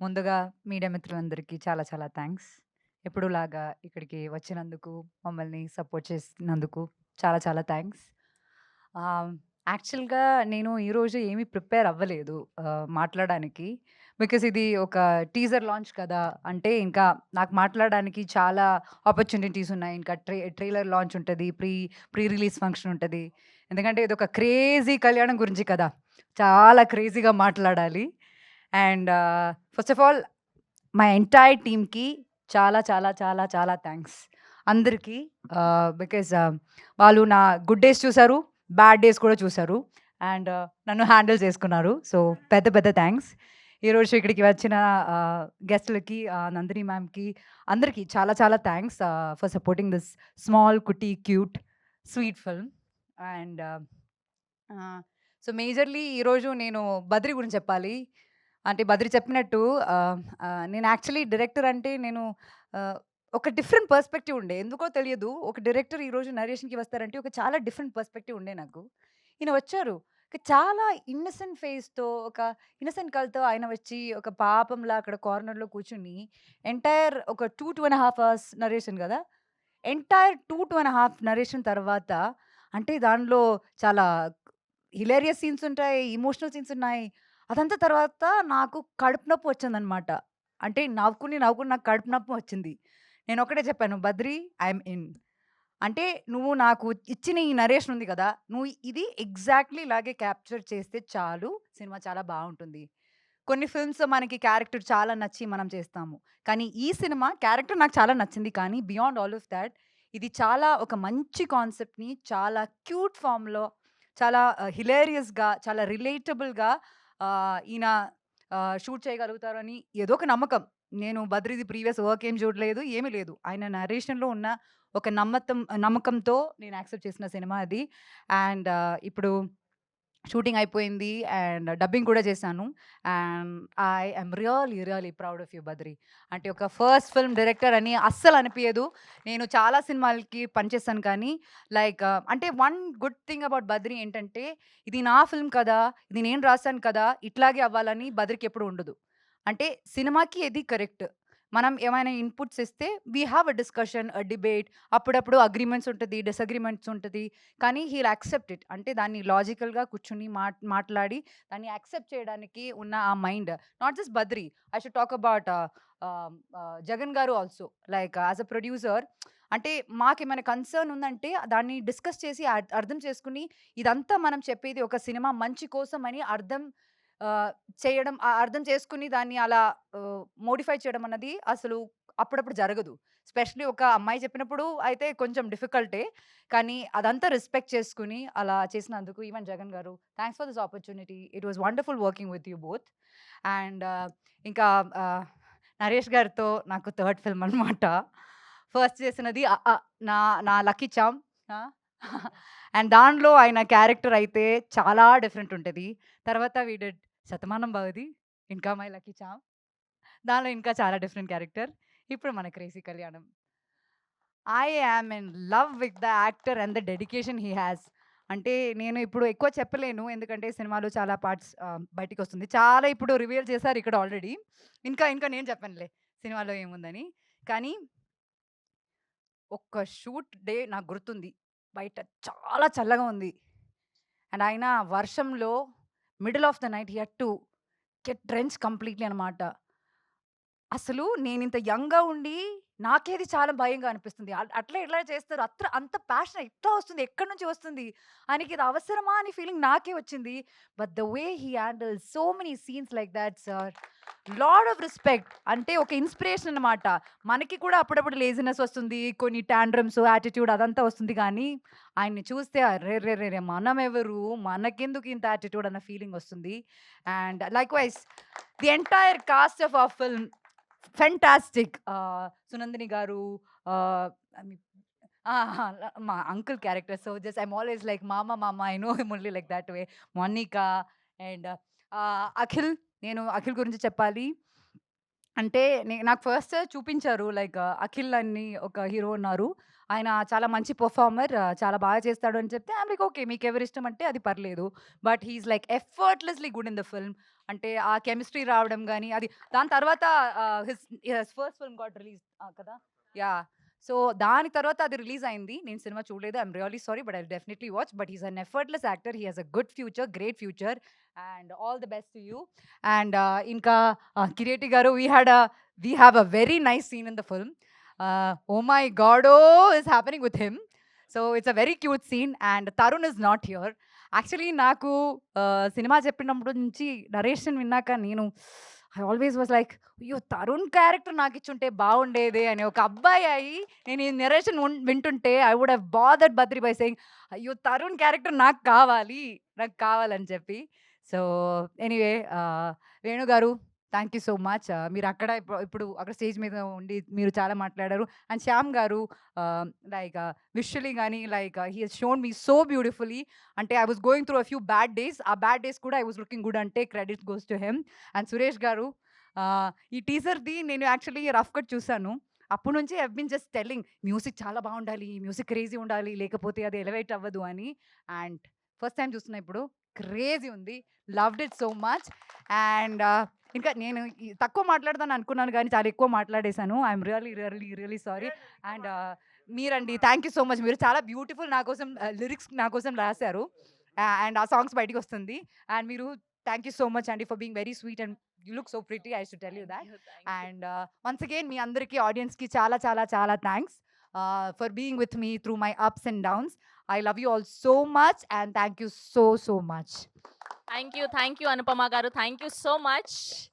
ముందుగా మీడియా మిత్రులందరికీ చాలా చాలా థ్యాంక్స్. ఎప్పుడులాగా ఇక్కడికి వచ్చినందుకు, మమ్మల్ని సపోర్ట్ చేసినందుకు చాలా చాలా థ్యాంక్స్. ఆహ్, యాక్చువల్‌గా నేను ఈరోజు ఏమి ప్రిపేర్ అవ్వలేదు మాట్లాడడానికి. బికాజ్ ఇది ఒక టీజర్ లాంచ్ కదా! అంటే ఇంకా నాకు మాట్లాడడానికి చాలా ఆపర్చునిటీస్ ఉన్నాయి. ఇంకా ట్రైలర్ లాంచ్ ఉంటది. ప్రీ రిలీజ్ ఫంక్షన్ ఉంటది. ఎందుకంటే ఇదొక క్రేజీ కళ్యాణం గురించి కదా! చాలా క్రేజీగా మాట్లాడాలి. And first of all my entire టీమ్‌కి చాలా, చాలా, చాలా, చాలా థాంక్స్. అందరికి బికాజ్ వాళ్ళు నా గుడ్ డేస్ చూసారు, బ్యాడ్ డేస్ కూడా చూసారు. అండ్ నన్ను హ్యాండిల్ చేసుకున్నారు. సో, పెద్ద పెద్ద థాంక్స్. ఈరోజు ఇక్కడికి వచ్చిన గెస్ట్‌లకి నందిని మ్యామ్‌కి అందరికి చాలా చాలా thanks for supporting this small, కుట్టి, cute, sweet film. And so, majorly ఈరోజు నేను 'బద్రి' గురించి చెప్పాలి. అంటే 'బద్రి' చెప్పినట్టు నేను యాక్చువల్లీ డైరెక్టర్ అంటే నేను ఆహ్, ఒక డిఫరెంట్ పర్స్పెక్టివ్ ఉండే. ఎందుకో తెలియదు. ఒక డైరెక్టర్ ఈరోజు నరేషన్‌కి వస్తారంటే ఒక చాలా డిఫరెంట్ పర్స్పెక్టివ్ ఉండే నాకు. ఈయన వచ్చారు. చాలా ఇన్నోసెంట్ ఫేస్‌తో ఒక ఇన్నోసెంట్ కళ్ళతో ఆయన వచ్చి ఒక పాపంలా అక్కడ కార్నర్‌లో కూర్చొని ఎంటైర్ ఒక 2 ½ అవర్స్ నరేషన్ గదా! ఎంటైర్ 2 ½ నరేషన్ తర్వాత అంటే దానిలో చాలా హిలేరియస్ సీన్స్ ఉంటాయి. ఎమోషనల్ సీన్స్ ఉన్నాయి. అదంతా తర్వాత నాకు కడుపు నొప్పి వచ్చిందనమాట. అంటే నవ్వుకుని, నవ్వుకుని నాకు కడుపు నొప్పి వచ్చింది. నేనొక్కటే చెప్పాను, "బద్రి ఐయామ్ ఇన్." అంటే నువ్వు నాకు ఇచ్చిన ఈ నరేషన్ ఉంది కదా! నువ్వు ఇది ఎగ్జాక్ట్‌లీ ఇలాగే క్యాప్చర్ చేస్తే చాలు. సినిమా చాలా బావుంటుంది. కొన్ని ఫిల్మ్స్ మనకి క్యారెక్టర్ చాలా నచ్చి మనం చేస్తాము. కానీ ఈ సినిమా క్యారెక్టర్ నాకు చాలా నచ్చింది. కానీ బియాండ్ ఆల్ ఆఫ్ థాట్ ఇది చాలా ఒక మంచి కాన్సెప్ట్‌ని చాలా క్యూట్ ఫార్మ్‌లో చాలా హిలేరియస్‌గా, చాలా రిలేటబుల్‌గా ఈయన షూట్ చేయగలుగుతారని ఏదో ఒక నమ్మకం. నేను 'బద్రీది' ప్రీవియస్ వర్క్ ఏం చూడలేదు. ఏమీ లేదు. ఆయన నరేషన్‌లో ఉన్న ఒక నమ్మకంతో నేను యాక్సెప్ట్ చేసిన సినిమా అది. అండ్ ఇప్పుడు షూటింగ్ అయిపోయింది. అండ్ డబ్బింగ్ కూడా చేశాను. And I am really, really proud of you 'Badri.' అంటే ఒక ఫస్ట్ ఫిల్మ్ డైరెక్టర్ అని అస్సలు అనిపియదు. నేను చాలా సినిమాలకి పనిచేశాను కానీ లైక్ అంటే one good thing about 'Badri' ఏంటంటే ఇది నా ఫిల్మ్ కదా! ఇది నేను రాసాను కదా! ఇట్లాగే అవ్వాలని 'బద్రికి' ఎప్పుడు ఉండదు. అంటే సినిమాకి ఇది కరెక్ట్. మనం ఏమైనా ఇన్‌పుట్స్ ఇస్తే we have a discussion, a debate. అప్పుడప్పుడు అగ్రీమెంట్స్ ఉంటది, డిసగ్రీమెంట్స్ ఉంటది. కానీ హీల్ యాక్సెప్ట్ ఇట్. అంటే దాన్ని లాజికల్‌గా కూర్చొని మాట్లాడి దాన్ని యాక్సెప్ట్ చేయడానికి ఉన్న ఆ mind. Not just 'Badri'. I should talk about 'Jagan' garu also. Like as a producer అంటే మాకేమైనా కన్సర్న్ ఉందంటే దాన్ని డిస్కస్ చేసి అర్థం చేసుకొని ఇదంతా మనం చెప్పేది ఒక సినిమా మంచి కోసం అని ఆహ్, చేయడం అర్థం చేసుకొని దాన్ని అలా మోడిఫై చేయడం అన్నది అసలు అప్పుడప్పుడు జరగదు. స్పెషల్లీ ఒక అమ్మాయి చెప్పినప్పుడు అయితే కొంచెం డిఫికల్టే. కానీ అదంతా రెస్పెక్ట్ చేసుకొని అలా చేసినందుకు ఈవెన్ జగన్ గారు thanks for this opportunity. It was wonderful working with you both. And ఇంకా ఆహ్, నరేష్ గారితో నాకు థర్డ్ ఫిల్మ్ అనమాట. ఫస్ట్ చేసినది 'అ.ఆ.' నా నా 'లక్కీ చార్మ్' ఆ! అండ్ దానిలో ఆయన క్యారెక్టర్ అయితే చాలా డిఫరెంట్ ఉంటది. తర్వాత వి డిడ్ 'శతమానం భవతి', ఇంకా 'మై లక్కీ చార్మ్'. దానిలో ఇంకా చాలా డిఫరెంట్ క్యారెక్టర్. ఇప్పుడు మన 'క్రేజీ కళ్యాణం'. I am in love with the actor and the dedication he has. అంటే నేను ఇప్పుడు ఎక్కువ చెప్పలేను. ఎందుకంటే సినిమాలో చాలా పార్ట్స్ బయటికొస్తుంది. చాలా ఇప్పుడు రివీల్ చేశారు ఇక్కడ ఆల్రెడీ. ఇంకా ఇంకా నేను చెప్పనులే సినిమాలో ఏముందని. కానీ ఒక్క షూట్ డే నాకు గుర్తుంది. బయట చాలా చల్లగా ఉంది. అండ్ ఆయన వర్షంలో middle of the night he had to get drenched completely అనమాట. అసలు నేనింత యంగ్‌గా ఉండి, నాకేది చాలా భయంగా అనిపిస్తుంది. అట్లా ఎట్లా చేస్తారు? అంత ప్యాషన్ ఎట్లా వస్తుంది? ఎక్కడి నుంచి వస్తుంది? ఆయనకిది అవసరమా అని ఫీలింగ్ నాకే వచ్చింది. But the way he handles so many scenes like that sir. Lot of respect. అంటే ఒక ఇన్‌స్పిరేషన్ అన్నమాట. మనకి కూడా అప్పుడప్పుడు లేజినెస్ వస్తుంది. కొన్ని టాంట్రమ్స్, యాటిట్యూడ్ అదంతా వస్తుంది గానీ, ఆయన్ని చూస్తే అరెరెరెరె! మనమెవరు? మనకెందుకు ఇంత యాటిట్యూడ్ అన్న ఫీలింగ్ వస్తుంది. And likewise the entire cast of our film fantastic. Sunandini garu I mean మా uncle character. So just I'm always like మామ, మామ I know him only like that way. Monika and Akhil. నేను అఖిల్ గురించి చెప్పాలి. అంటే నాకు ఫస్ట్ చూపించారు లైక్ అఖిల్ అని ఒక హీరో ఉన్నారు. ఆయన చాలా మంచి పెర్ఫార్మర్. చాలా బాగా చేస్తాడు అని చెప్తే ఐయామ్ లైక్ ఓకే. మీకెవరిష్టం అంటే అది పర్లేదు. But he is like effortlessly good in the film. అంటే ఆ కెమిస్ట్రీ రావడం గానీ, అది దాని తర్వాత his first film got release కదా! యాహ్! సో, దాని తర్వాత అది రిలీజ్ అయింది. నేను సినిమా చూడలేదు. I'm really sorry. But I'll definitely watch. But he is an effortless actor. He has a good future, great future and all the best to you. And ఇంకా కిరీటి గారు we have a very nice scene in the film. Oh my God! Oh! Is happening with him. So, it's a very cute scene and Tarun is not here. Actually నాకు cinema చెప్పినప్పటి నుంచి narration విన్నాక నేను I always was like, అయ్యో! Tarun character నాకిచ్చుంటే బావుండేదే అని. ఒక అబ్బాయి అయ్యి నేను ఈ నరేషన్ వింటుంటే I would have bothered Badri by saying, అయ్యో! తరుణ్ క్యారెక్టర్ నాకు కావాలని చెప్పి. సో, ఎనీవే వేణు గారు థ్యాంక్ యూ సో మచ్. మీరక్కడ ఇప్పుడు అక్కడ స్టేజ్ మీద ఉండి మీరు చాలా మాట్లాడారు. And Shyam garu like visually గాని like he has shown me so beautifully. అంటే I was going through a few bad days. ఆ బ్యాడ్ డేస్ కూడా ఐ వాస్ లుకింగ్ గుడ్ అంటే credit goes to him. And Suresh garu ఈ టీజర్‌ది నేను యాక్చువల్లీ రఫ్ కట్ చూసాను. అప్పటి నుంచి I have been just telling music చాలా బావుండాలి, మ్యూజిక్ క్రేజీ ఉండాలి, లేకపోతే అది ఎలివేట్ అవ్వదు అని. అండ్ ఫస్ట్ టైమ్ చూస్తున్నా ఇప్పుడు. క్రేజీ ఉంది. Loved it so much. And ఇంకా నేను తక్కువ మాట్లాడతాను అనుకున్నాను గానీ చాలా ఎక్కువ మాట్లాడేశాను. I'm really sorry. అండ్ మీరండి థ్యాంక్ యూ సో మచ్. మీరు చాలా బ్యూటిఫుల్ నా కోసం లిరిక్స్ నా కోసం రాశారు. అండ్ ఆ సాంగ్స్ బయటికొస్తుంది. అండ్ మీరు థ్యాంక్ యూ సో మచ్ అండి for being very sweet and you look so pretty. I should tell you that. And once again మీ అందరికీ ఆడియన్స్‌కి చాలా thanks for being with me through my ups and downs. I love you all so much and thank you so much. Thank you, Anupama garu. Thank you so much.